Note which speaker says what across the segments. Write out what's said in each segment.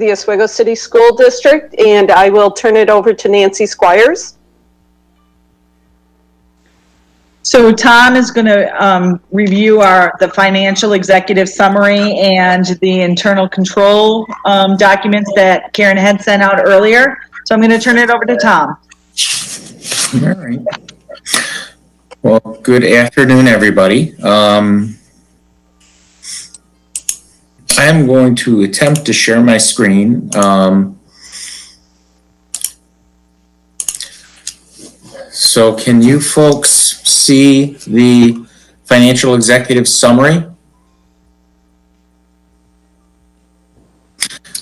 Speaker 1: the Oswego City School District, and I will turn it over to Nancy Squires.
Speaker 2: So Tom is going to review the financial executive summary and the internal control documents that Karen had sent out earlier. So I'm going to turn it over to Tom.
Speaker 3: All right. Well, good afternoon, everybody. I'm going to attempt to share my screen. So can you folks see the financial executive summary?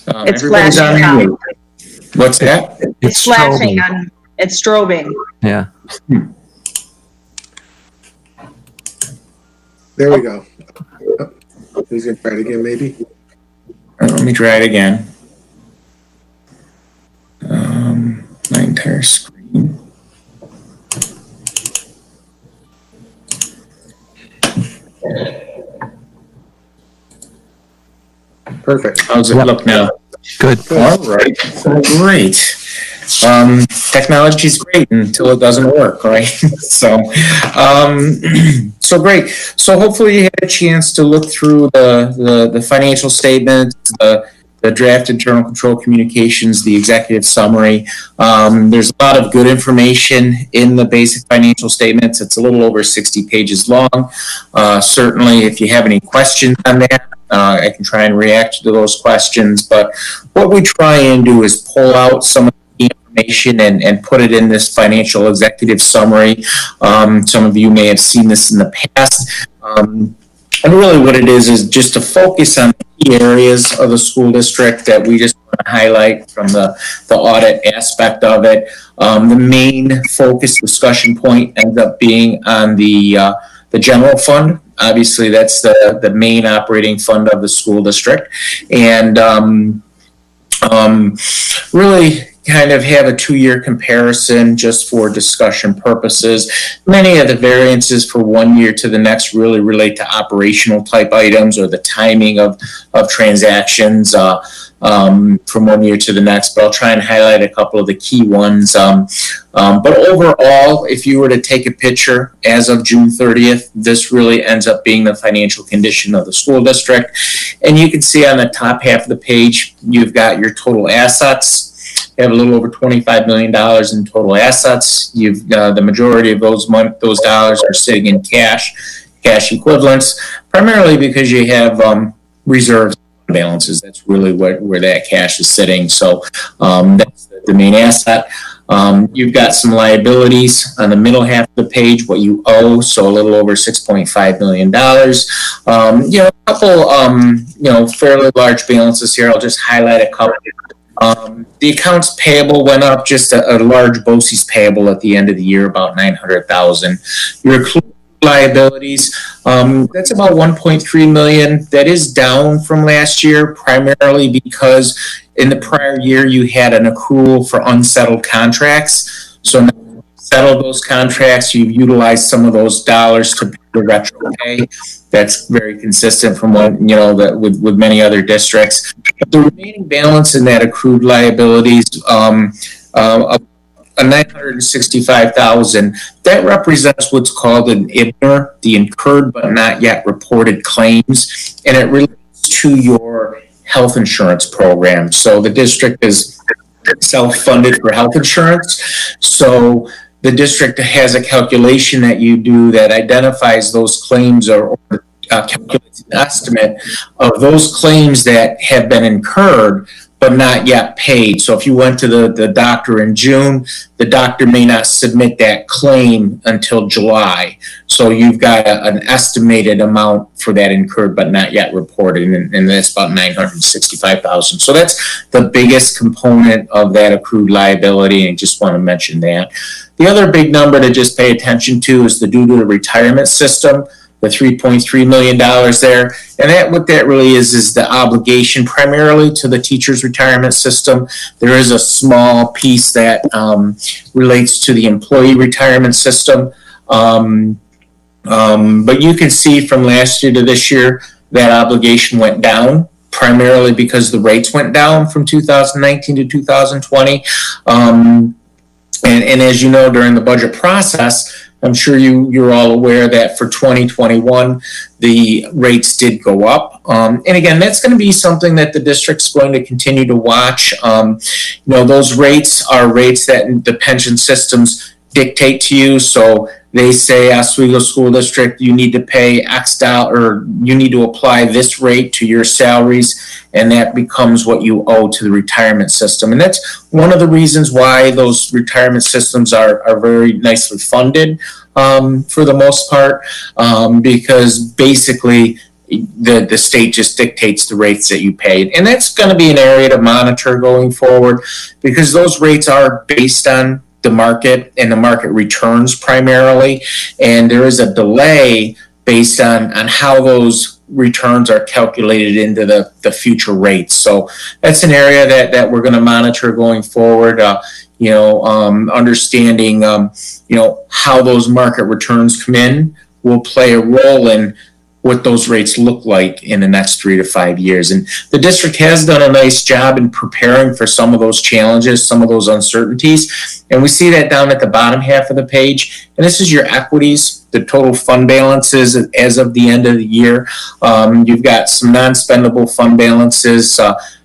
Speaker 2: It's flashing on.
Speaker 3: What's that?
Speaker 2: It's flashing on. It's strobing.
Speaker 4: Yeah.
Speaker 5: There we go. He's going to try it again, maybe.
Speaker 3: Let me try it again. My entire screen.
Speaker 5: Perfect.
Speaker 3: How's it look now?
Speaker 4: Good.
Speaker 3: All right. Great. Technology is great until it doesn't work, right? So great. So hopefully you had a chance to look through the financial statements, the draft internal control communications, the executive summary. There's a lot of good information in the basic financial statements. It's a little over 60 pages long. Certainly, if you have any questions on that, I can try and react to those questions. But what we try and do is pull out some of the information and put it in this financial executive summary. Some of you may have seen this in the past. And really what it is just to focus on the key areas of the school district that we just want to highlight from the audit aspect of it. The main focus discussion point ends up being on the general fund. Obviously, that's the main operating fund of the school district. And really kind of have a 2-year comparison just for discussion purposes. Many of the variances for 1 year to the next really relate to operational type items or the timing of transactions from 1 year to the next, but I'll try and highlight a couple of the key ones. But overall, if you were to take a picture as of June 30th, this really ends up being the financial condition of the school district. And you can see on the top half of the page, you've got your total assets. You have a little over $25 million in total assets. You've the majority of those dollars are sitting in cash equivalents, primarily because you have reserves balances. That's really where that cash is sitting. So that's the main asset. You've got some liabilities on the middle half of the page, what you owe, so a little over $6.5 million. A couple, fairly large balances here. I'll just highlight a couple. The accounts payable went up, just a large BOCES payable at the end of the year, about $900,000. Your accrued liabilities, that's about $1.3 million. That is down from last year, primarily because in the prior year you had an accrual for unsettled contracts. So now you settled those contracts, you've utilized some of those dollars to pay the retro pay. That's very consistent from what, with many other districts. But the remaining balance in that accrued liabilities, a $965,000, that represents what's called an IBNR, the incurred but not yet reported claims, and it relates to your health insurance program. So the district is self-funded for health insurance. So the district has a calculation that you do that identifies those claims or calculates an estimate of those claims that have been incurred but not yet paid. So if you went to the doctor in June, the doctor may not submit that claim until July. So you've got an estimated amount for that incurred but not yet reported, and that's about $965,000. So that's the biggest component of that accrued liability, and just want to mention that. The other big number to just pay attention to is the due to the retirement system, the $3.3 million there. And what that really is the obligation primarily to the teacher's retirement system. There is a small piece that relates to the employee retirement system. But you can see from last year to this year, that obligation went down. primarily because the rates went down from 2019 to 2020. And as you know, during the budget process, I'm sure you're all aware that for 2021, the rates did go up. And again, that's going to be something that the district's going to continue to watch. Those rates are rates that the pension systems dictate to you. So they say, Oswego School District, you need to pay X dollar, or you need to apply this rate to your salaries, and that becomes what you owe to the retirement system. And that's one of the reasons why those retirement systems are very nicely funded for the most part, because basically the state just dictates the rates that you pay. And that's going to be an area to monitor going forward, because those rates are based on the market and the market returns primarily, and there is a delay based on how those returns are calculated into the future rates. So that's an area that we're going to monitor going forward. Understanding how those market returns come in will play a role in what those rates look like in the next 3 to 5 years. And the district has done a nice job in preparing for some of those challenges, some of those uncertainties. And we see that down at the bottom half of the page. And this is your equities, the total fund balances as of the end of the year. You've got some non-spendable fund balances.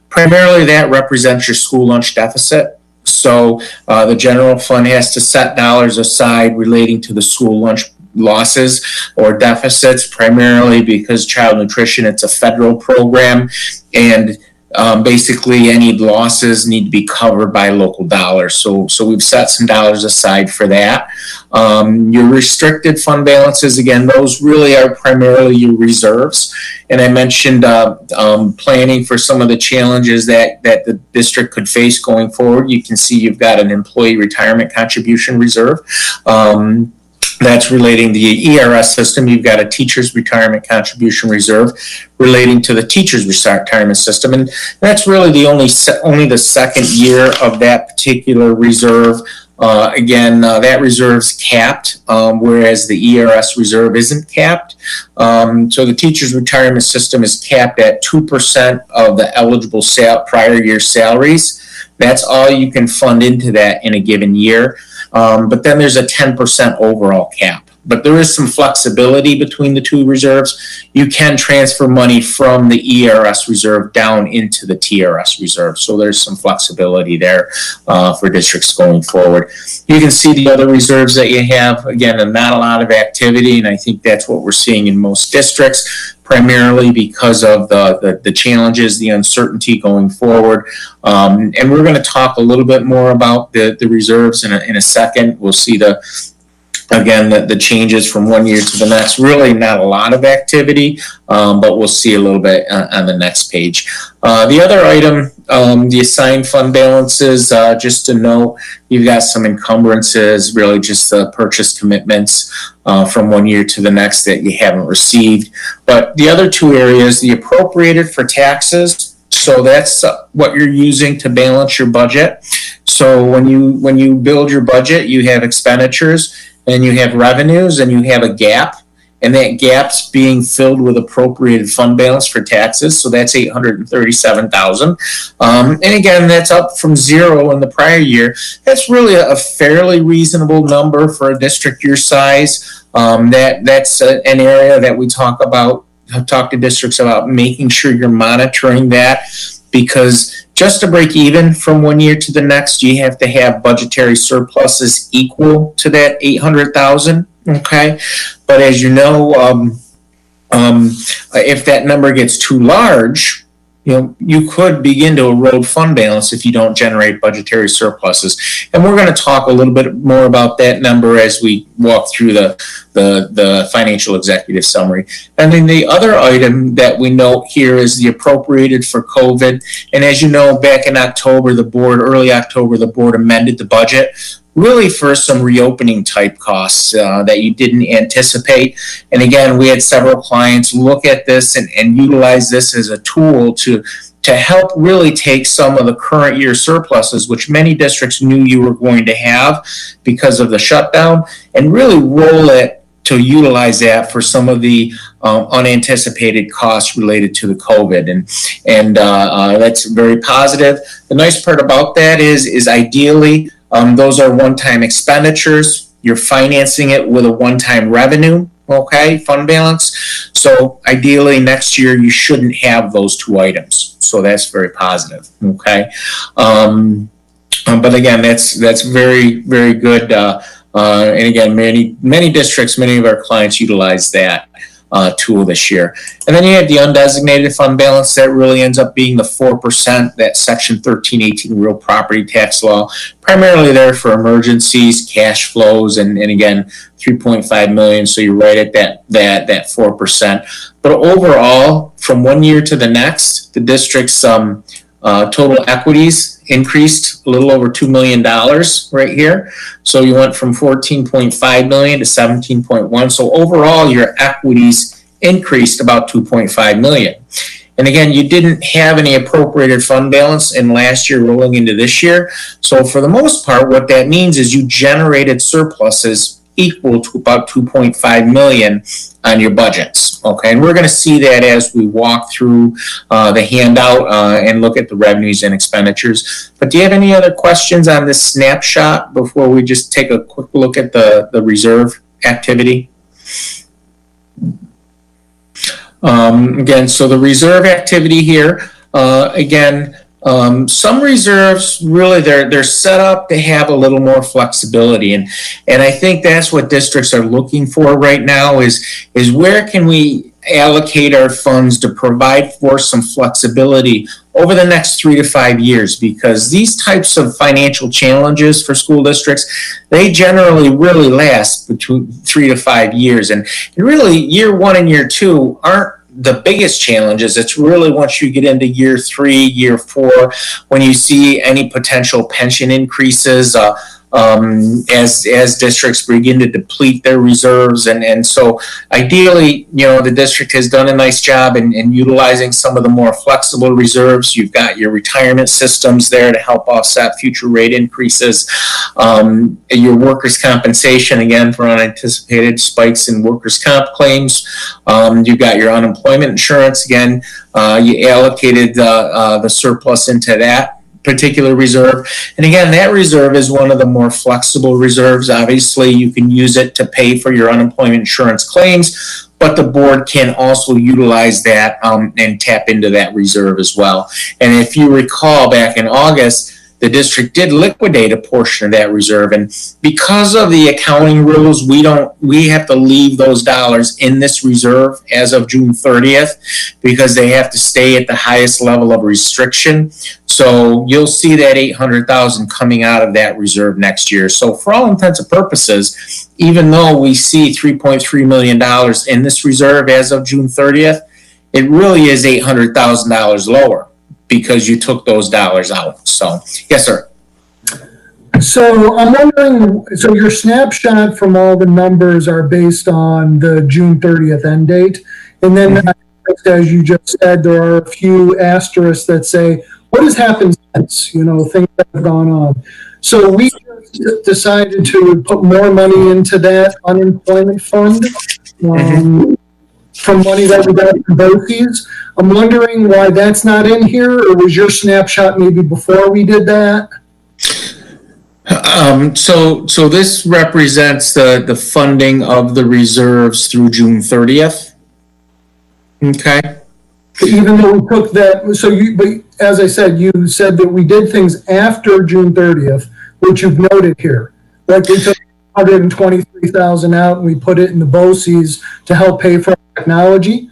Speaker 3: Primarily that represents your school lunch deficit. So the general fund has to set dollars aside relating to the school lunch losses or deficits, primarily because child nutrition, it's a federal program, and basically any losses need to be covered by local dollars. So we've set some dollars aside for that. Your restricted fund balances, again, those really are primarily your reserves. And I mentioned planning for some of the challenges that the district could face going forward. You can see you've got an employee retirement contribution reserve. That's relating to the ERS system. You've got a teacher's retirement contribution reserve relating to the teacher's retirement system. And that's really the only the second year of that particular reserve. That reserve's capped, whereas the ERS reserve isn't capped. So the teacher's retirement system is capped at 2% of the eligible prior year salaries. That's all you can fund into that in a given year. But then there's a 10% overall cap. But there is some flexibility between the two reserves. You can transfer money from the ERS reserve down into the TRS reserve. So there's some flexibility there for districts going forward. You can see the other reserves that you have. Again, not a lot of activity, and I think that's what we're seeing in most districts, primarily because of the challenges, the uncertainty going forward. And we're going to talk a little bit more about the reserves in a second. We'll see the changes from one year to the next. Really not a lot of activity, but we'll see a little bit on the next page. The other item, the assigned fund balances, just to know, you've got some encumbrances, really just the purchase commitments from one year to the next that you haven't received. But the other two areas, the appropriated for taxes, so that's what you're using to balance your budget. So when you build your budget, you have expenditures and you have revenues and you have a gap, and that gap's being filled with appropriated fund balance for taxes. So that's $837,000. And again, that's up from zero in the prior year. That's really a fairly reasonable number for a district your size. That's an area that we talk to districts about, making sure you're monitoring that, because just to break even from one year to the next, you have to have budgetary surpluses equal to that $800,000. Okay, but as you know, if that number gets too large, you could begin to erode fund balance if you don't generate budgetary surpluses. And we're going to talk a little bit more about that number as we walk through the financial executive summary. And then the other item that we note here is the appropriated for COVID. And as you know, back in early October, the board amended the budget, really for some reopening type costs that you didn't anticipate. And again, we had several clients look at this and utilize this as a tool to help really take some of the current year surpluses, which many districts knew you were going to have because of the shutdown, and really roll it to utilize that for some of the unanticipated costs related to the COVID, and that's very positive. The nice part about that is ideally those are one-time expenditures. You're financing it with a one-time revenue, okay, fund balance. So ideally next year you shouldn't have those two items. So that's very positive, okay. But again, that's very, very good. And again, many districts, many of our clients utilize that tool this year. And then you have the undesignated fund balance that really ends up being the 4%, that Section 1318 real property tax law, primarily there for emergencies, cash flows, and again, 3.5 million. So you're right at that 4%. But overall, from one year to the next, the district's total equities increased a little over $2 million right here. So you went from 14.5 million to 17.1. So overall, your equities increased about 2.5 million. And again, you didn't have any appropriated fund balance in last year rolling into this year. So for the most part, what that means is you generated surpluses equal to about 2.5 million on your budgets. Okay, and we're going to see that as we walk through the handout and look at the revenues and expenditures. But do you have any other questions on this snapshot before we just take a quick look at the reserve activity? Again, so the reserve activity here, some reserves really they're set up to have a little more flexibility, and I think that's what districts are looking for right now is where can we allocate our funds to provide for some flexibility over the next 3 to 5 years, because these types of financial challenges for school districts, they generally really last between 3 to 5 years, and really year 1 and year 2 aren't the biggest challenges. It's really once you get into year 3, year 4, when you see any potential pension increases as districts begin to deplete their reserves. And so ideally, the district has done a nice job in utilizing some of the more flexible reserves. You've got your retirement systems there to help offset future rate increases. Your workers' compensation, again, for unanticipated spikes in workers' comp claims. You've got your unemployment insurance. Again, you allocated the surplus into that particular reserve. And again, that reserve is one of the more flexible reserves. Obviously, you can use it to pay for your unemployment insurance claims, but the board can also utilize that and tap into that reserve as well. And if you recall, back in August, the district did liquidate a portion of that reserve, and because of the accounting rules, we have to leave those dollars in this reserve as of June 30th because they have to stay at the highest level of restriction. So you'll see that 800,000 coming out of that reserve next year. So for all intents and purposes, even though we see $3.3 million in this reserve as of June 30th, it really is $800,000 lower because you took those dollars out. So, yes, sir.
Speaker 4: So I'm wondering, so your snapshot from all the numbers are based on the June 30th end date. And then, as you just said, there are a few asterisks that say, what has happened since, things that have gone on. So we decided to put more money into that unemployment fund. From money that we got from BOCES. I'm wondering why that's not in here, or was your snapshot maybe before we did that?
Speaker 3: So this represents the funding of the reserves through June 30th. Okay.
Speaker 4: Even though we took that, but as I said, you said that we did things after June 30th, which you've noted here. Like we took 123,000 out and we put it in the BOCES to help pay for technology.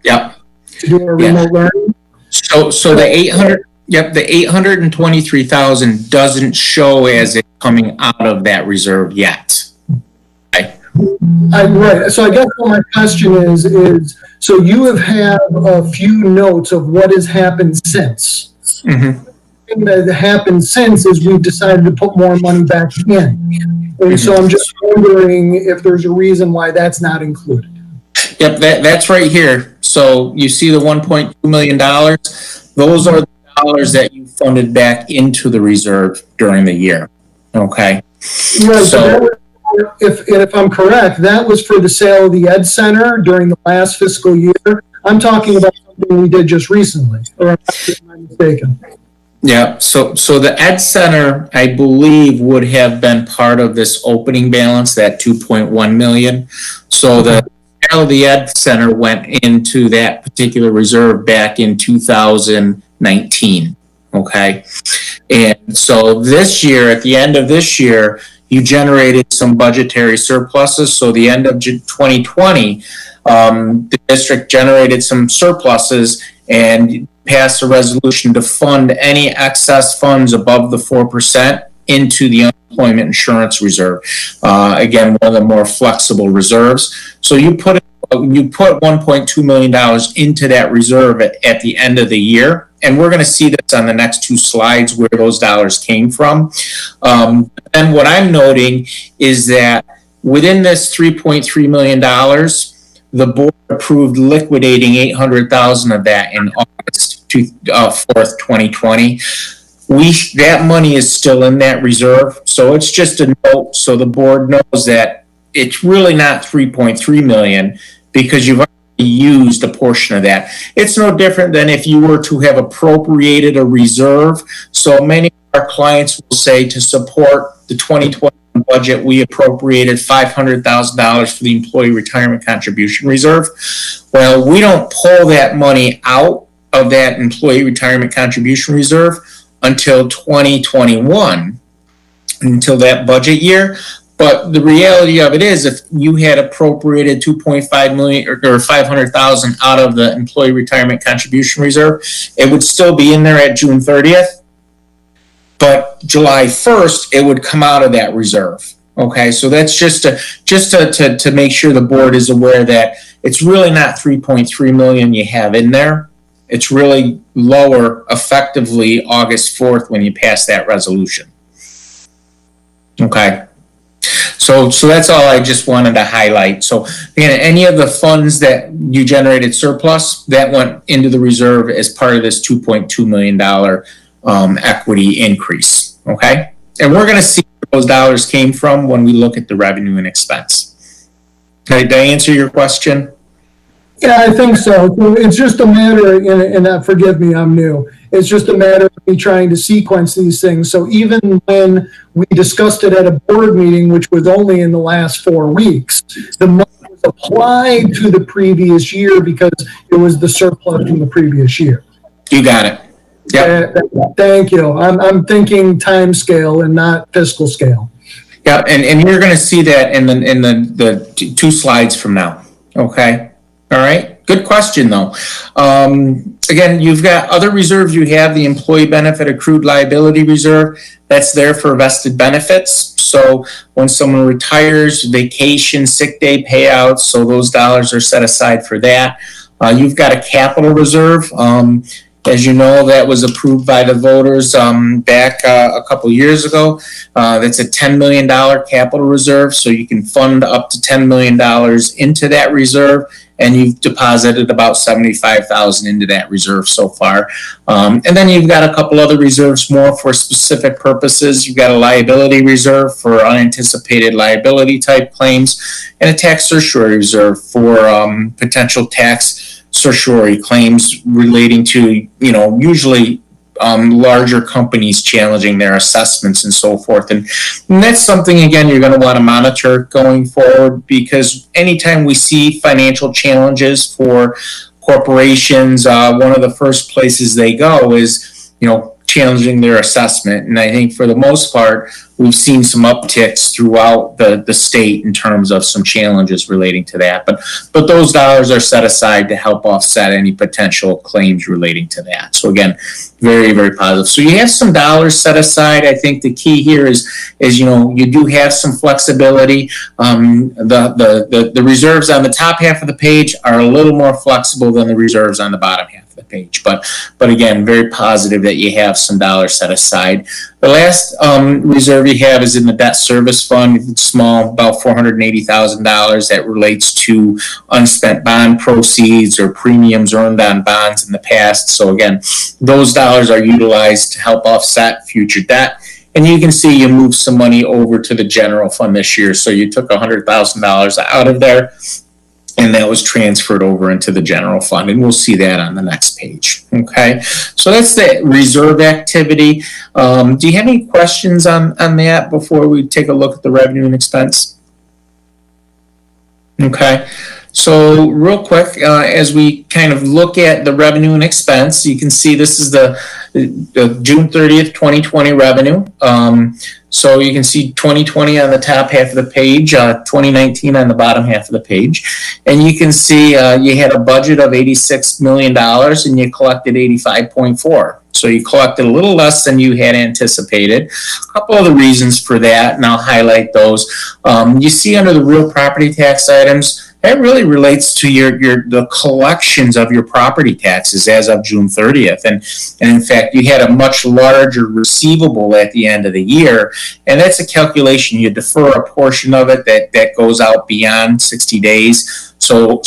Speaker 3: Yep.
Speaker 4: To do our remote learning.
Speaker 3: So the 800. Yep, the 823,000 doesn't show as it coming out of that reserve yet. Okay.
Speaker 4: Right. So I guess what my question is so you have had a few notes of what has happened since. Mm-hmm. The thing that happened since is we've decided to put more money back in. And so I'm just wondering if there's a reason why that's not included.
Speaker 3: Yep, that's right here. So you see the $1.2 million. Those are the dollars that you funded back into the reserve during the year. Okay.
Speaker 4: Right, so that was if I'm correct, that was for the sale of the Ed Center during the last fiscal year. I'm talking about something we did just recently, or am I mistaken?
Speaker 3: Yeah, so the Ed Center, I believe, would have been part of this opening balance, that 2.1 million. So the sale of the Ed Center went into that particular reserve back in 2019. Okay, and so this year, at the end of this year, you generated some budgetary surpluses. So the end of 2020, the district generated some surpluses and passed a resolution to fund any excess funds above the 4% into the unemployment insurance reserve. Again, one of the more flexible reserves. So you put $1.2 million into that reserve at the end of the year. And we're going to see this on the next two slides where those dollars came from. And what I'm noting is that within this $3.3 million, the board approved liquidating $800,000 of that in August 4th, 2020. That money is still in that reserve. So it's just a note so the board knows that it's really not $3.3 million because you've already used a portion of that. It's no different than if you were to have appropriated a reserve. So many of our clients will say to support the 2020 budget, we appropriated $500,000 for the employee retirement contribution reserve. Well, we don't pull that money out of that employee retirement contribution reserve until 2021, until that budget year. But the reality of it is, if you had appropriated $2.5 million or $500,000 out of the employee retirement contribution reserve, it would still be in there at June 30th. But July 1st, it would come out of that reserve. Okay, so that's just to make sure the board is aware that it's really not $3.3 million you have in there. It's really lower, effectively August 4th when you pass that resolution. Okay. So that's all I just wanted to highlight. So again, any of the funds that you generated surplus, that went into the reserve as part of this $2.2 million equity increase. Okay. And we're going to see where those dollars came from when we look at the revenue and expense. Okay, did I answer your question?
Speaker 4: Yeah, I think so. It's just a matter, and forgive me, I'm new. It's just a matter of me trying to sequence these things. So even when we discussed it at a board meeting, which was only in the last 4 weeks, the money was applied to the previous year because it was the surplus from the previous year.
Speaker 3: You got it. Yep.
Speaker 4: Thank you. I'm thinking time scale and not fiscal scale.
Speaker 3: Yeah, and you're going to see that in the two slides from now. Okay. All right. Good question, though. Again, you've got other reserves. You have the employee benefit accrued liability reserve. That's there for vested benefits. So when someone retires, vacation, sick day payouts, so those dollars are set aside for that. You've got a capital reserve. As you know, that was approved by the voters back a couple years ago. That's a $10 million capital reserve, so you can fund up to $10 million into that reserve, and you've deposited about $75,000 into that reserve so far. And then you've got a couple other reserves more for specific purposes. You've got a liability reserve for unanticipated liability type claims, and a tax certiorari reserve for potential tax certiorari claims relating to, usually larger companies challenging their assessments and so forth. And that's something, again, you're going to want to monitor going forward, because anytime we see financial challenges for corporations, one of the first places they go is, challenging their assessment. And I think for the most part, we've seen some upticks throughout the state in terms of some challenges relating to that. But those dollars are set aside to help offset any potential claims relating to that. So again, very, very positive. So you have some dollars set aside. I think the key here is you do have some flexibility. The reserves on the top half of the page are a little more flexible than the reserves on the bottom half of the page. But again, very positive that you have some dollars set aside. The last reserve you have is in the debt service fund. It's small, about $480,000, that relates to unspent bond proceeds or premiums earned on bonds in the past. So again, those dollars are utilized to help offset future debt. And you can see you moved some money over to the general fund this year. So you took $100,000 out of there, and that was transferred over into the general fund. And we'll see that on the next page. Okay, so that's the reserve activity. Do you have any questions on that before we take a look at the revenue and expense? Okay. So real quick, as we kind of look at the revenue and expense, you can see this is the June 30th, 2020 revenue. So you can see 2020 on the top half of the page, 2019 on the bottom half of the page. And you can see you had a budget of $86 million and you collected 85.4. So you collected a little less than you had anticipated. A couple of the reasons for that, and I'll highlight those. You see under the real property tax items, that really relates to the collections of your property taxes as of June 30th. And in fact, you had a much larger receivable at the end of the year. And that's a calculation. You defer a portion of it that goes out beyond 60 days. So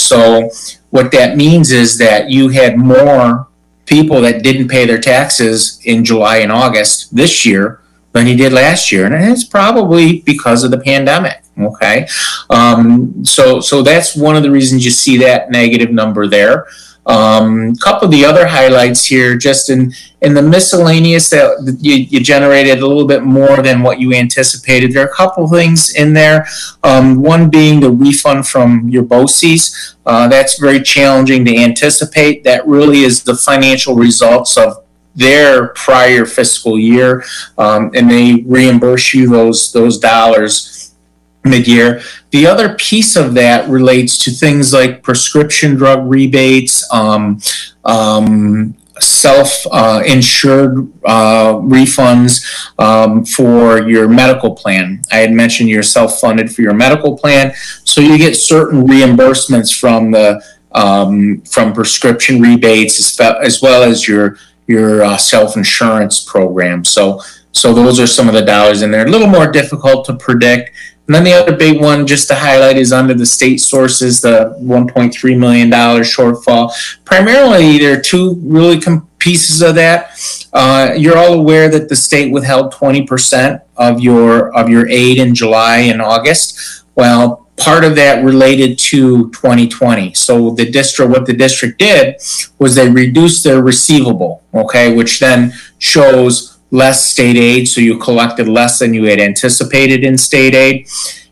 Speaker 3: what that means is that you had more people that didn't pay their taxes in July and August this year than you did last year. And it's probably because of the pandemic. Okay. So that's one of the reasons you see that negative number there. A couple of the other highlights here, just in the miscellaneous, that you generated a little bit more than what you anticipated. There are a couple of things in there. One being the refund from your BOCES. That's very challenging to anticipate. That really is the financial results of their prior fiscal year, and they reimburse you those dollars mid-year. The other piece of that relates to things like prescription drug rebates, self-insured refunds for your medical plan. I had mentioned you're self-funded for your medical plan, so you get certain reimbursements from the from prescription rebates as well as your self-insurance program. So those are some of the dollars in there. A little more difficult to predict. And then the other big one, just to highlight, is under the state sources, the $1.3 million shortfall. Primarily, there are two really pieces of that. You're all aware that the state withheld 20% of your aid in July and August. Well, part of that related to 2020. So what the district did was they reduced their receivable, okay, which then shows less state aid, so you collected less than you had anticipated in state aid.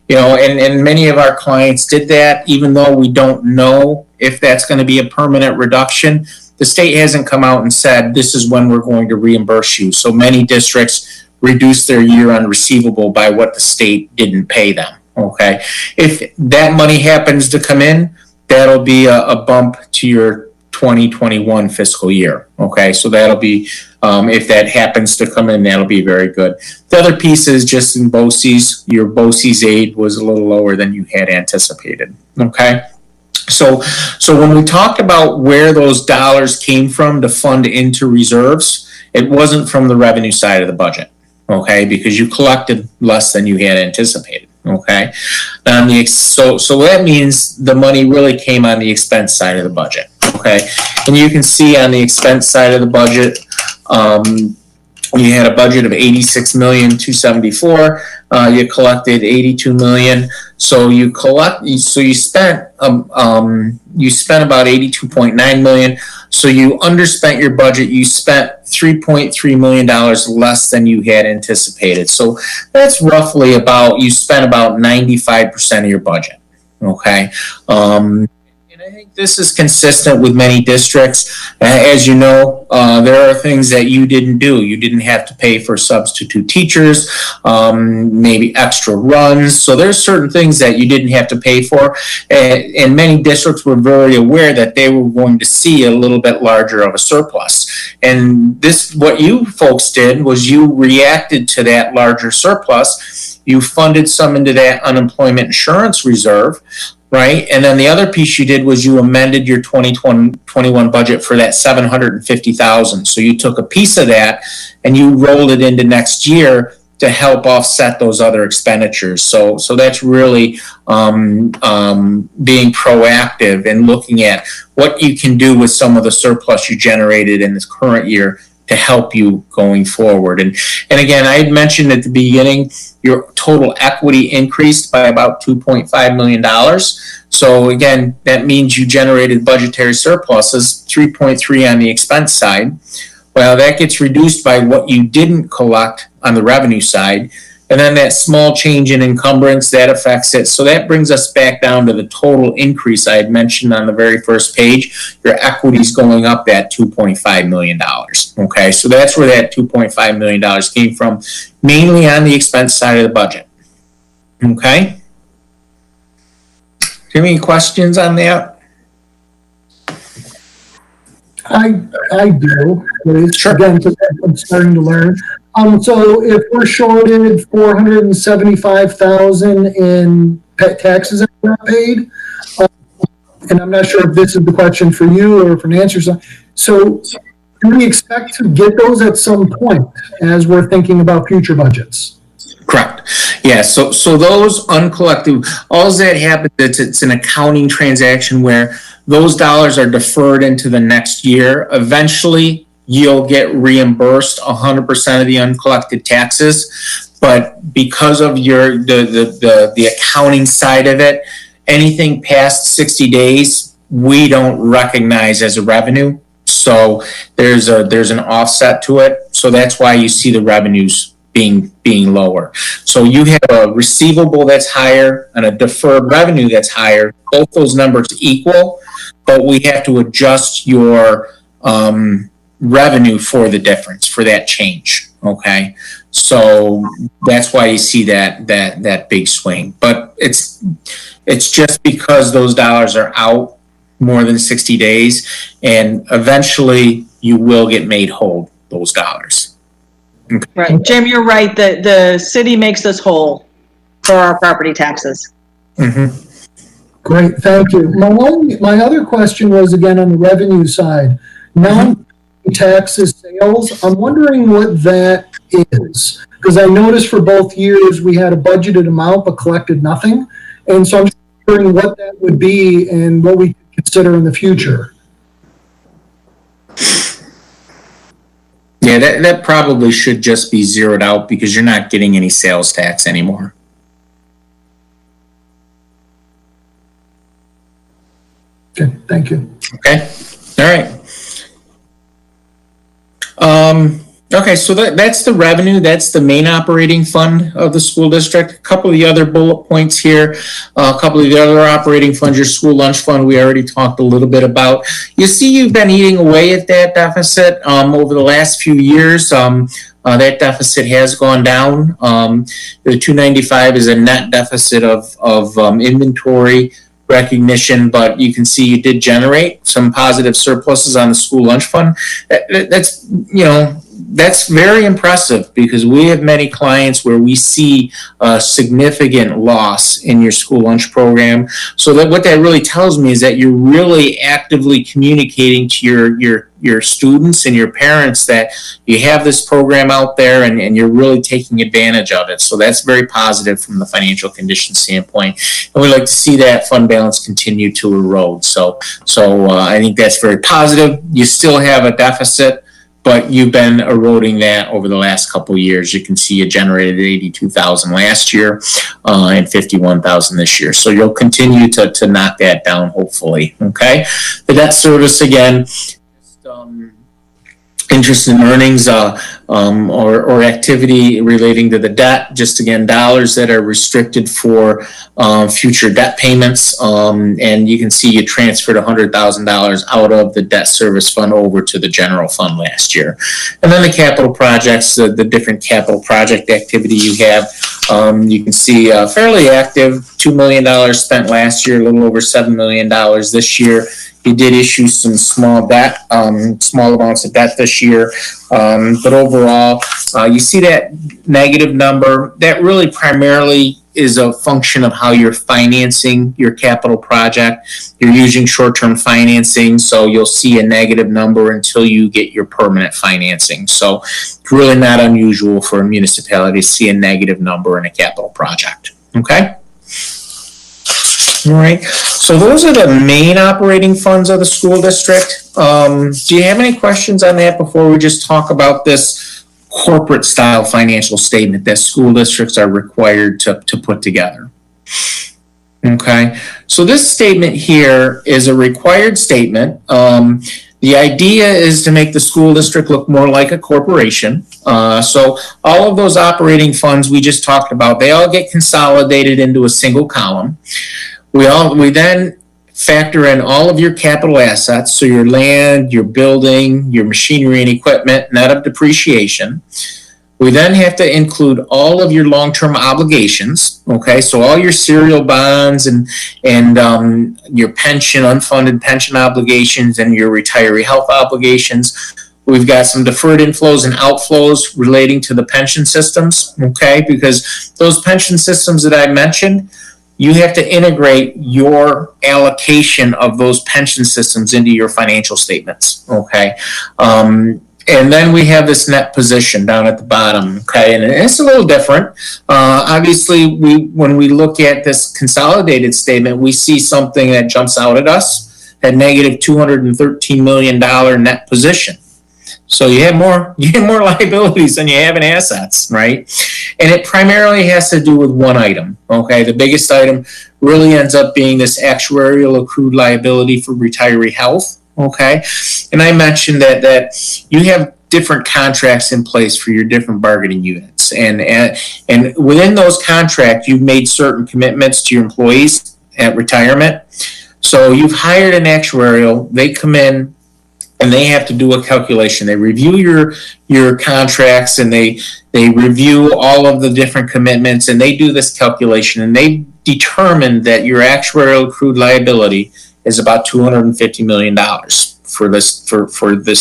Speaker 3: You know, and many of our clients did that, even though we don't know if that's going to be a permanent reduction. The state hasn't come out and said, this is when we're going to reimburse you. So many districts reduce their year-end receivable by what the state didn't pay them, okay? If that money happens to come in, that'll be a bump to your 2021 fiscal year, okay? So that'll be, if that happens to come in, that'll be very good. The other piece is just in BOCES, your BOCES aid was a little lower than you had anticipated, okay? So when we talked about where those dollars came from to fund into reserves, it wasn't from the revenue side of the budget, okay? Because you collected less than you had anticipated, okay? So that means the money really came on the expense side of the budget, okay? And you can see on the expense side of the budget, you had a budget of $86,274,000. You collected $82 million. So you spent about $82.9 million. So you underspent your budget. You spent $3.3 million less than you had anticipated. So that's roughly you spent about 95% of your budget. Okay. And I think this is consistent with many districts. As you know, there are things that you didn't do. You didn't have to pay for substitute teachers, maybe extra runs. So there's certain things that you didn't have to pay for. And many districts were very aware that they were going to see a little bit larger of a surplus. And what you folks did was you reacted to that larger surplus. You funded some into that unemployment insurance reserve, right? And then the other piece you did was you amended your 2021 budget for that $750,000. So you took a piece of that and you rolled it into next year to help offset those other expenditures. So that's really being proactive and looking at what you can do with some of the surplus you generated in this current year to help you going forward. And again, I had mentioned at the beginning, your total equity increased by about $2.5 million. So again, that means you generated budgetary surpluses, 3.3 on the expense side. Well, that gets reduced by what you didn't collect on the revenue side. And then that small change in encumbrance, that affects it. So that brings us back down to the total increase I had mentioned on the very first page. Your equity is going up that $2.5 million. Okay, so that's where that $2.5 million came from, mainly on the expense side of the budget. Okay? Do you have any questions on that?
Speaker 4: I do.
Speaker 3: Sure.
Speaker 4: Again, because I'm starting to learn. So if we're shorted $475,000 in pet taxes that were paid, and I'm not sure if this is the question for you or for Nancy or something. So do we expect to get those at some point as we're thinking about future budgets?
Speaker 3: Correct. Yeah. So those uncollected, all that happens, it's an accounting transaction where those dollars are deferred into the next year. Eventually, you'll get reimbursed 100% of the uncollected taxes, but because of the accounting side of it, anything past 60 days, we don't recognize as a revenue. So there's an offset to it. So that's why you see the revenues being lower. So you have a receivable that's higher and a deferred revenue that's higher. Both those numbers equal, but we have to adjust your revenue for the difference, for that change. Okay, so that's why you see that big swing. But it's just because those dollars are out more than 60 days, and eventually you will get made whole those dollars. Okay.
Speaker 2: Right, Jim, you're right. The city makes us whole for our property taxes.
Speaker 3: Mm-hmm.
Speaker 4: Great, thank you. My other question was again on the revenue side. Non-taxes sales, I'm wondering what that is. Because I noticed for both years we had a budgeted amount but collected nothing. And so I'm just wondering what that would be and what we could consider in the future.
Speaker 3: Yeah, that probably should just be zeroed out because you're not getting any sales tax anymore.
Speaker 4: Okay, thank you.
Speaker 3: Okay, all right. Okay, so that's the revenue. That's the main operating fund of the school district. A couple of the other bullet points here. A couple of the other operating funds, your school lunch fund, we already talked a little bit about. You see you've been eating away at that deficit over the last few years. That deficit has gone down. The 295 is a net deficit of inventory recognition, but you can see you did generate some positive surpluses on the school lunch fund. That's very impressive because we have many clients where we see a significant loss in your school lunch program. So that what that really tells me is that you're really actively communicating to your students and your parents that you have this program out there and you're really taking advantage of it. So that's very positive from the financial condition standpoint. And we like to see that fund balance continue to erode. So I think that's very positive. You still have a deficit, but you've been eroding that over the last couple of years. You can see you generated 82,000 last year and 51,000 this year. So you'll continue to knock that down, hopefully. Okay. The debt service again. Interest and earnings or activity relating to the debt, just again dollars that are restricted for future debt payments, and you can see you transferred $100,000 out of the debt service fund over to the general fund last year. And then the capital projects, the different capital project activity you have, you can see fairly active, $2 million spent last year, a little over $7 million this year. You did issue some small debt, small amounts of debt this year. But overall, you see that negative number. That really primarily is a function of how you're financing your capital project. You're using short-term financing, so you'll see a negative number until you get your permanent financing. So it's really not unusual for a municipality to see a negative number in a capital project. Okay? All right. So those are the main operating funds of the school district. Do you have any questions on that before we just talk about this corporate style financial statement that school districts are required to put together? Okay, so this statement here is a required statement. The idea is to make the school district look more like a corporation. So all of those operating funds we just talked about, they all get consolidated into a single column. We then factor in all of your capital assets, so your land, your building, your machinery and equipment, net of depreciation. We then have to include all of your long-term obligations, okay? So all your serial bonds and your pension, unfunded pension obligations, and your retiree health obligations. We've got some deferred inflows and outflows relating to the pension systems, okay? Because those pension systems that I mentioned, you have to integrate your allocation of those pension systems into your financial statements, okay? And then we have this net position down at the bottom, okay? And it's a little different. Obviously, when we look at this consolidated statement, we see something that jumps out at us, that negative $213 million net position. So you have more liabilities than you have in assets, right? And it primarily has to do with one item, okay? The biggest item really ends up being this actuarial accrued liability for retiree health. Okay, and I mentioned that you have different contracts in place for your different bargaining units, and within those contracts, you've made certain commitments to your employees at retirement. So you've hired an actuarial. They come in and they have to do a calculation. They review your contracts and they review all of the different commitments, and they do this calculation, and they determine that your actuarial accrued liability is about $250 million for this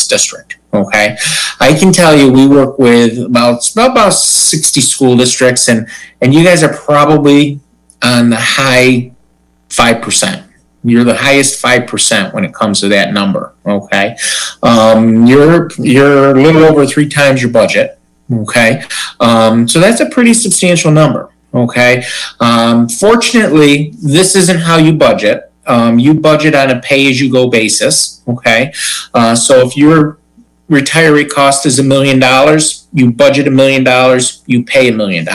Speaker 3: district. Okay, I can tell you we work with about 60 school districts, and you guys are probably on the high 5%. You're the highest 5% when it comes to that number. Okay, you're a little over 3 times your budget. Okay, so that's a pretty substantial number. Okay, fortunately, this isn't how you budget. You budget on a pay-as-you-go basis, okay? So if your retiree cost is $1 million, you budget $1 million, you pay $1 million,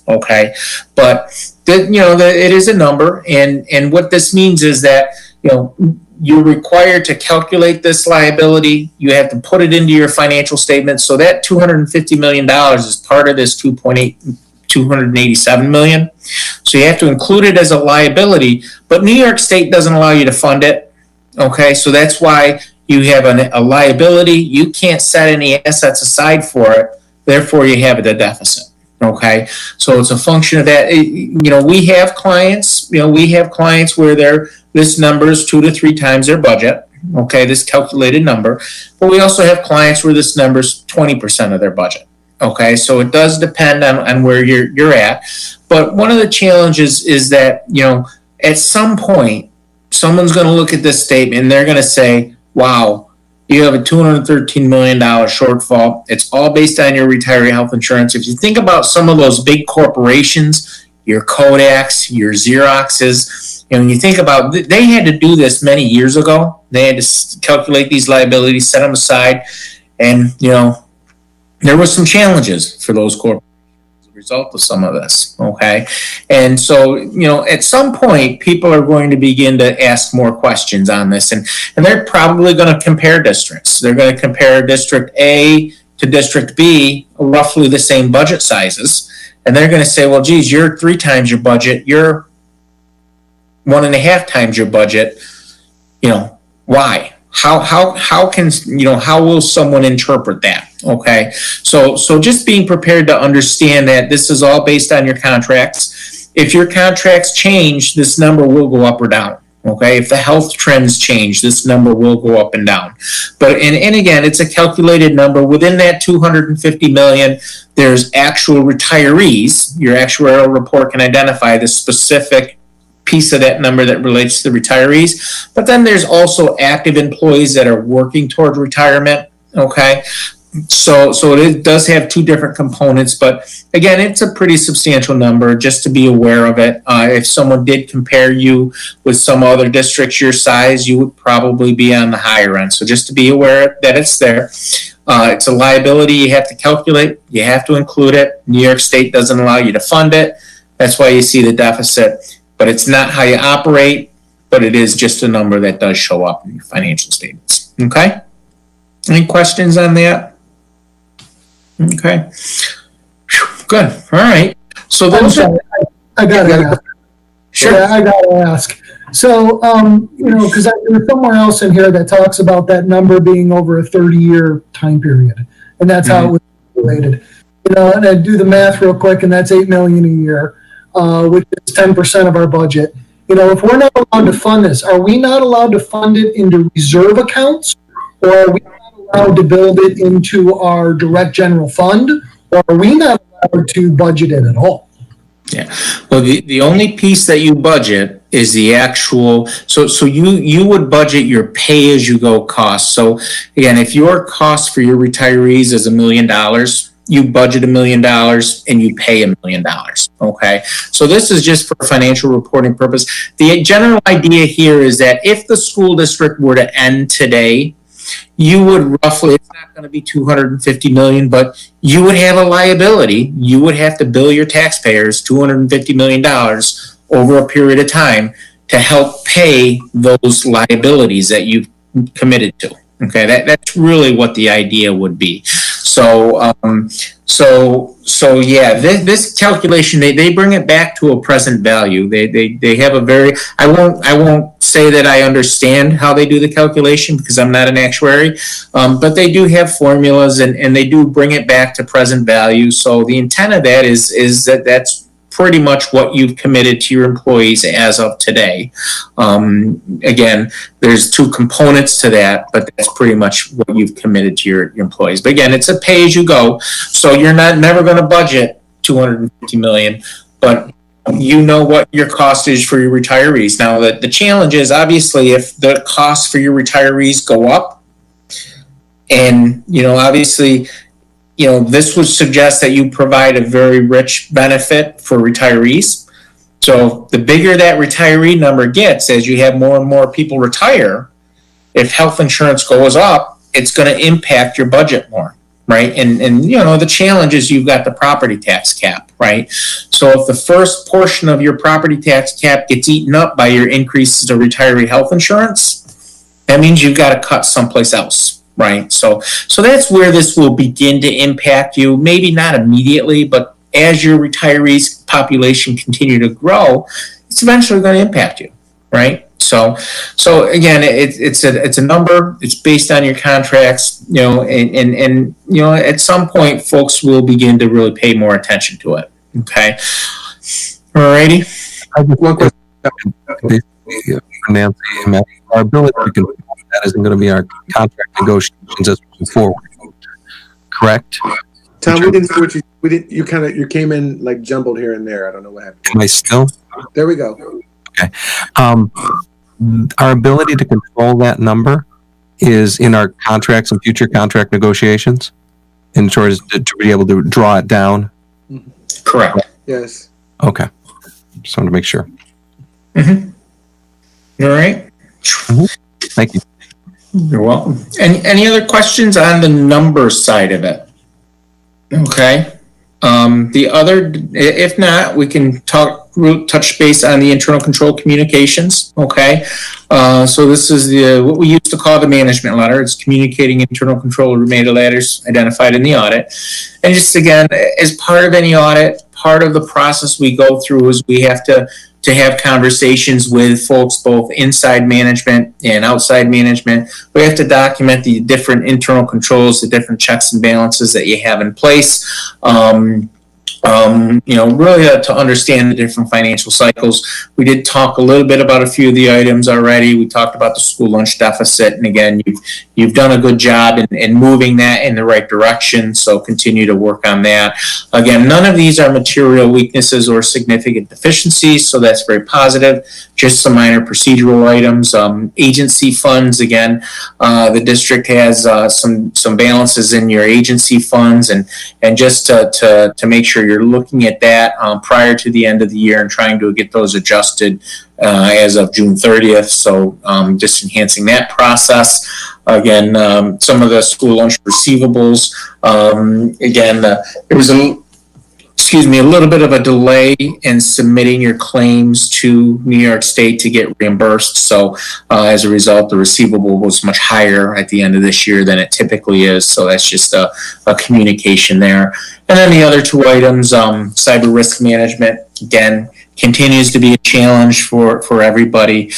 Speaker 3: okay? But it is a number, and what this means is that you're required to calculate this liability. You have to put it into your financial statement. So that $250 million is part of this $287 million. So you have to include it as a liability, but New York State doesn't allow you to fund it. Okay, so that's why you have a liability. You can't set any assets aside for it. Therefore, you have a deficit. Okay, so it's a function of that. We have clients. Where this number is 2 to 3 times their budget. Okay, this calculated number. But we also have clients where this number is 20% of their budget. Okay, so it does depend on where you're at. But one of the challenges is that, at some point, someone's going to look at this statement and they're going to say, wow, you have a $213 million shortfall. It's all based on your retiree health insurance. If you think about some of those big corporations, your Kodaks, your Xeroxes, when you think about, they had to do this many years ago. They had to calculate these liabilities, set them aside, and, there was some challenges for those corporations as a result of some of this, okay? And so, at some point, people are going to begin to ask more questions on this, and they're probably going to compare districts. They're going to compare District A to District B, roughly the same budget sizes, and they're going to say, well, geez, you're 3 times your budget, you're 1.5 times your budget, why? How can, how will someone interpret that? Okay. So just being prepared to understand that this is all based on your contracts. If your contracts change, this number will go up or down. Okay. If the health trends change, this number will go up and down. But, and again, it's a calculated number. Within that $250 million, there's actual retirees. Your actuarial report can identify the specific piece of that number that relates to the retirees. But then there's also active employees that are working toward retirement. Okay. So it does have two different components, but again, it's a pretty substantial number, just to be aware of it. If someone did compare you with some other districts your size, you would probably be on the higher end. So just to be aware that it's there. It's a liability you have to calculate. You have to include it. New York State doesn't allow you to fund it. That's why you see the deficit. But it's not how you operate, but it is just a number that does show up in your financial statements. Okay? Any questions on that? Okay. Good. All right. So those are...
Speaker 4: I gotta ask.
Speaker 3: Sure.
Speaker 4: Yeah, I gotta ask. So, because there's somewhere else in here that talks about that number being over a 30-year time period, and that's how it was calculated. And I do the math real quick, and that's $8 million a year, which is 10% of our budget. If we're not allowed to fund this, are we not allowed to fund it into reserve accounts, or are we not allowed to build it into our direct general fund, or are we not allowed to budget it at all?
Speaker 3: Yeah. Well, the only piece that you budget is the actual, so you would budget your pay-as-you-go costs. So again, if your cost for your retirees is $1 million, you budget $1 million and you pay $1 million. Okay. So this is just for financial reporting purpose. The general idea here is that if the school district were to end today, you would roughly, it's not going to be $250 million, but you would have a liability. You would have to bill your taxpayers $250 million over a period of time to help pay those liabilities that you've committed to. Okay, that's really what the idea would be. So yeah, this calculation, they bring it back to a present value. They have a very, I won't say that I understand how they do the calculation because I'm not an actuary, but they do have formulas and they do bring it back to present value. So the intent of that is that that's pretty much what you've committed to your employees as of today. Again, there's two components to that, but that's pretty much what you've committed to your employees. But again, it's a pay-as-you-go, so you're never going to budget $250 million, but you know what your cost is for your retirees. Now, the challenge is obviously if the costs for your retirees go up, and obviously, this would suggest that you provide a very rich benefit for retirees. So the bigger that retiree number gets, as you have more and more people retire, if health insurance goes up, it's going to impact your budget more, right? And the challenge is you've got the property tax cap, right? So if the first portion of your property tax cap gets eaten up by your increases to retiree health insurance, that means you've got to cut someplace else. Right. So that's where this will begin to impact you. Maybe not immediately, but as your retirees population continue to grow, it's eventually going to impact you. Right. So again, it's a number. It's based on your contracts, and at some point folks will begin to really pay more attention to it. Okay. All righty.
Speaker 5: I have one question.
Speaker 6: Nancy, our ability to control that isn't going to be our contract negotiations as we move forward. Correct?
Speaker 5: Tom, we didn't see what you came in like jumbled here and there. I don't know what happened.
Speaker 6: Am I still?
Speaker 5: There we go.
Speaker 6: Okay. Our ability to control that number is in our contracts and future contract negotiations in order to be able to draw it down.
Speaker 3: Correct.
Speaker 5: Yes.
Speaker 6: Okay. Just wanted to make sure.
Speaker 3: Mm-hmm. All right.
Speaker 6: Mm-hmm. Thank you.
Speaker 3: You're welcome. Any other questions on the number side of it? Okay. The other, if not, we can touch base on the internal control communications. Okay. So this is what we used to call the management letter. It's communicating internal control related letters identified in the audit. And just again, as part of any audit, part of the process we go through is we have to have conversations with folks both inside management and outside management. We have to document the different internal controls, the different checks and balances that you have in place. really to understand the different financial cycles. We did talk a little bit about a few of the items already. We talked about the school lunch deficit, and again, you've done a good job in moving that in the right direction, so continue to work on that. Again, none of these are material weaknesses or significant deficiencies, so that's very positive. Just some minor procedural items. Agency funds, again, the district has some balances in your agency funds, and just to make sure you're looking at that prior to the end of the year and trying to get those adjusted as of June 30th. So just enhancing that process. Again, some of the school lunch receivables. Again, there was a little bit of a delay in submitting your claims to New York State to get reimbursed. So as a result, the receivable was much higher at the end of this year than it typically is. So that's just a communication there. And then the other two items, cyber risk management, again, continues to be a challenge for everybody.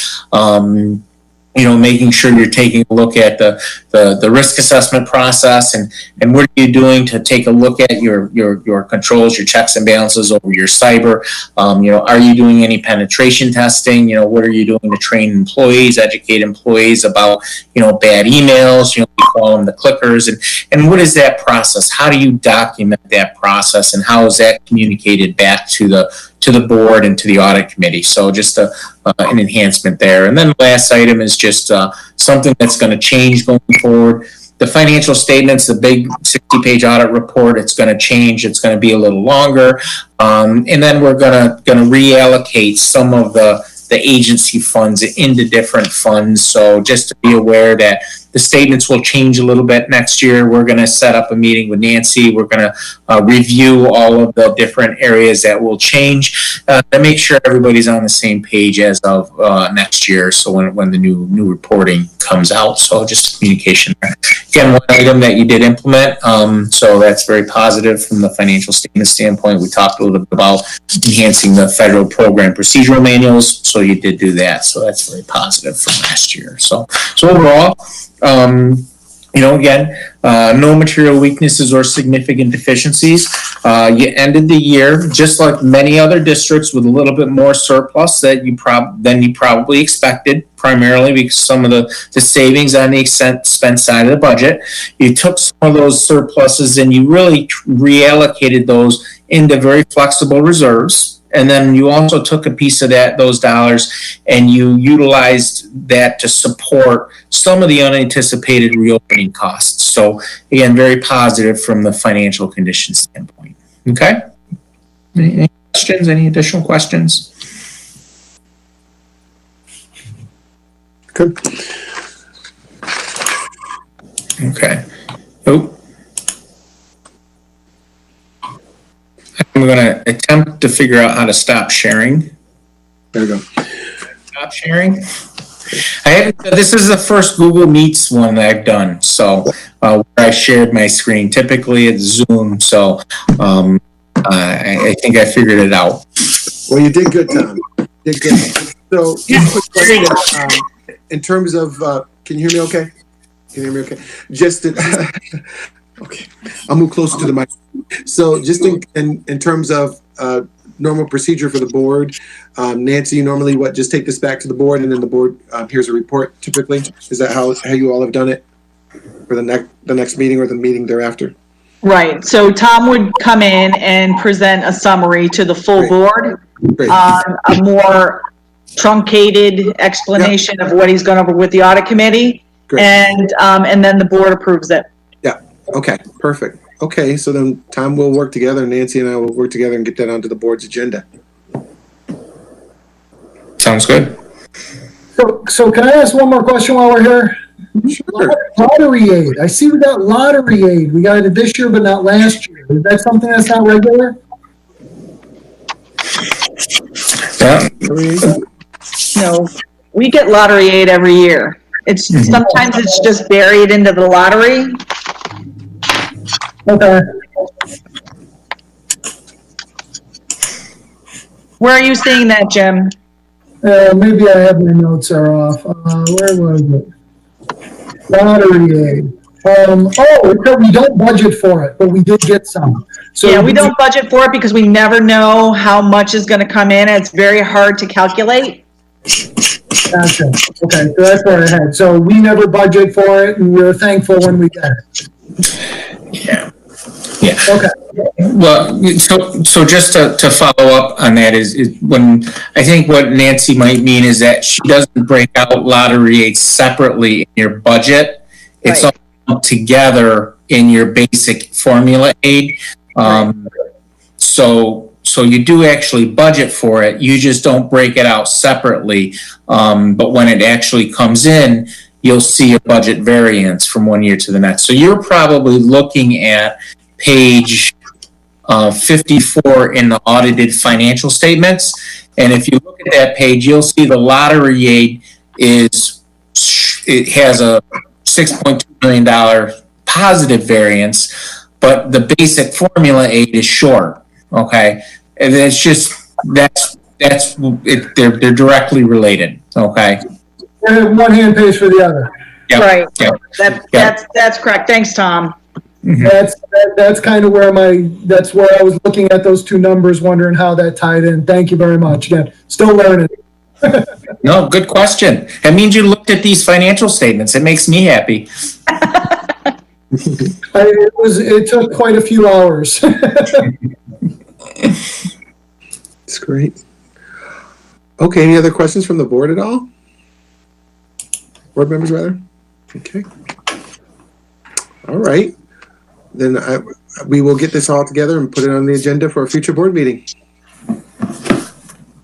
Speaker 3: Making sure you're taking a look at the risk assessment process and what are you doing to take a look at your controls, your checks and balances over your cyber. Are you doing any penetration testing? What are you doing to train employees, educate employees about, bad emails, we call them the clickers, and what is that process? How do you document that process, and how is that communicated back to the board and to the audit committee? So just an enhancement there. And then the last item is just something that's going to change going forward. The financial statements, the big 60-page audit report, it's going to change. It's going to be a little longer. And then we're going to reallocate some of the agency funds into different funds. So just to be aware that the statements will change a little bit next year. We're going to set up a meeting with Nancy. We're going to review all of the different areas that will change to make sure everybody's on the same page as of next year. So when the new reporting comes out, so just communication there. Again, one item that you did implement, so that's very positive from the financial statement standpoint. We talked a little bit about enhancing the federal program procedural manuals, so you did do that. So that's very positive from last year. So overall, again, no material weaknesses or significant deficiencies. You ended the year, just like many other districts, with a little bit more surplus that than you probably expected, primarily because some of the savings on the expense side of the budget. You took some of those surpluses and you really reallocated those into very flexible reserves. And then you also took a piece of those dollars, and you utilized that to support some of the unanticipated reopening costs. So again, very positive from the financial condition standpoint. Okay. Any questions? Any additional questions?
Speaker 5: Good.
Speaker 3: Okay. Oh. I'm going to attempt to figure out how to stop sharing.
Speaker 5: There we go.
Speaker 3: Stop sharing. This is the first Google Meets one that I've done. So where I shared my screen. Typically it's Zoom. So I think I figured it out.
Speaker 5: Well, you did good, Tom. You did good. So, quick question, in terms of, can you hear me okay? Can you hear me okay? Just okay, I'll move closer to the mic. So just in terms of normal procedure for the board, Nancy, you normally just take this back to the board, and then the board here's a report typically? Is that how you all have done it for the next meeting or the meeting thereafter?
Speaker 2: Right. So Tom would come in and present a summary to the full board, a more truncated explanation of what he's gone over with the audit committee.
Speaker 5: Great.
Speaker 2: And then the board approves it.
Speaker 5: Yeah. Okay. Perfect. Okay. So then Tom will work together. Nancy and I will work together and get that onto the board's agenda.
Speaker 3: Sounds good.
Speaker 4: So can I ask one more question while we're here?
Speaker 5: Sure.
Speaker 4: Lottery aid. I see we got lottery aid. We got it this year, but not last year. Is that something that's not regular?
Speaker 3: Yeah.
Speaker 2: No, we get lottery aid every year. It's sometimes it's just buried into the lottery.
Speaker 4: Okay.
Speaker 2: Where are you seeing that, Jim?
Speaker 4: Maybe I have my notes are off. Where was it? Lottery aid. We don't budget for it, but we did get some. So
Speaker 2: Yeah, we don't budget for it because we never know how much is going to come in. It's very hard to calculate.
Speaker 4: Gotcha. Okay, so that's where I had. So we never budget for it, and we're thankful when we get it.
Speaker 3: Yeah. Yeah.
Speaker 4: Okay.
Speaker 3: Well, so just to follow up on that is when I think what Nancy might mean is that she doesn't break out lottery aids separately in your budget. It's
Speaker 2: Right.
Speaker 3: all together in your basic formula aid. So you do actually budget for it. You just don't break it out separately. But when it actually comes in, you'll see a budget variance from one year to the next. So you're probably looking at page 54 in the audited financial statements. And if you look at that page, you'll see the lottery aid it has a $6.2 million positive variance, but the basic formula aid is short. Okay. And it's just, that's it. They're directly related. Okay.
Speaker 4: One hand pays for the other.
Speaker 3: Yep.
Speaker 2: Right.
Speaker 3: Yep.
Speaker 2: That's correct. Thanks, Tom.
Speaker 4: That's kind of where that's where I was looking at those two numbers, wondering how that tied in. Thank you very much. Again, still learning.
Speaker 3: No, good question. That means you looked at these financial statements. It makes me happy.
Speaker 4: It took quite a few hours.
Speaker 5: That's great. Okay, any other questions from the board at all? Board members, rather? Okay. All right. Then we will get this all together and put it on the agenda for a future board meeting.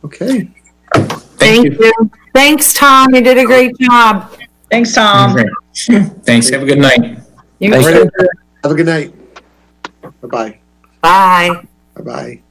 Speaker 5: Okay.
Speaker 3: Thank you.
Speaker 7: Thanks, Tom. You did a great job.
Speaker 2: Thanks, Tom.
Speaker 3: Thanks. Have a good night.
Speaker 7: You
Speaker 5: All right. Have a good night. Bye-bye.
Speaker 7: Bye.
Speaker 5: Bye-bye.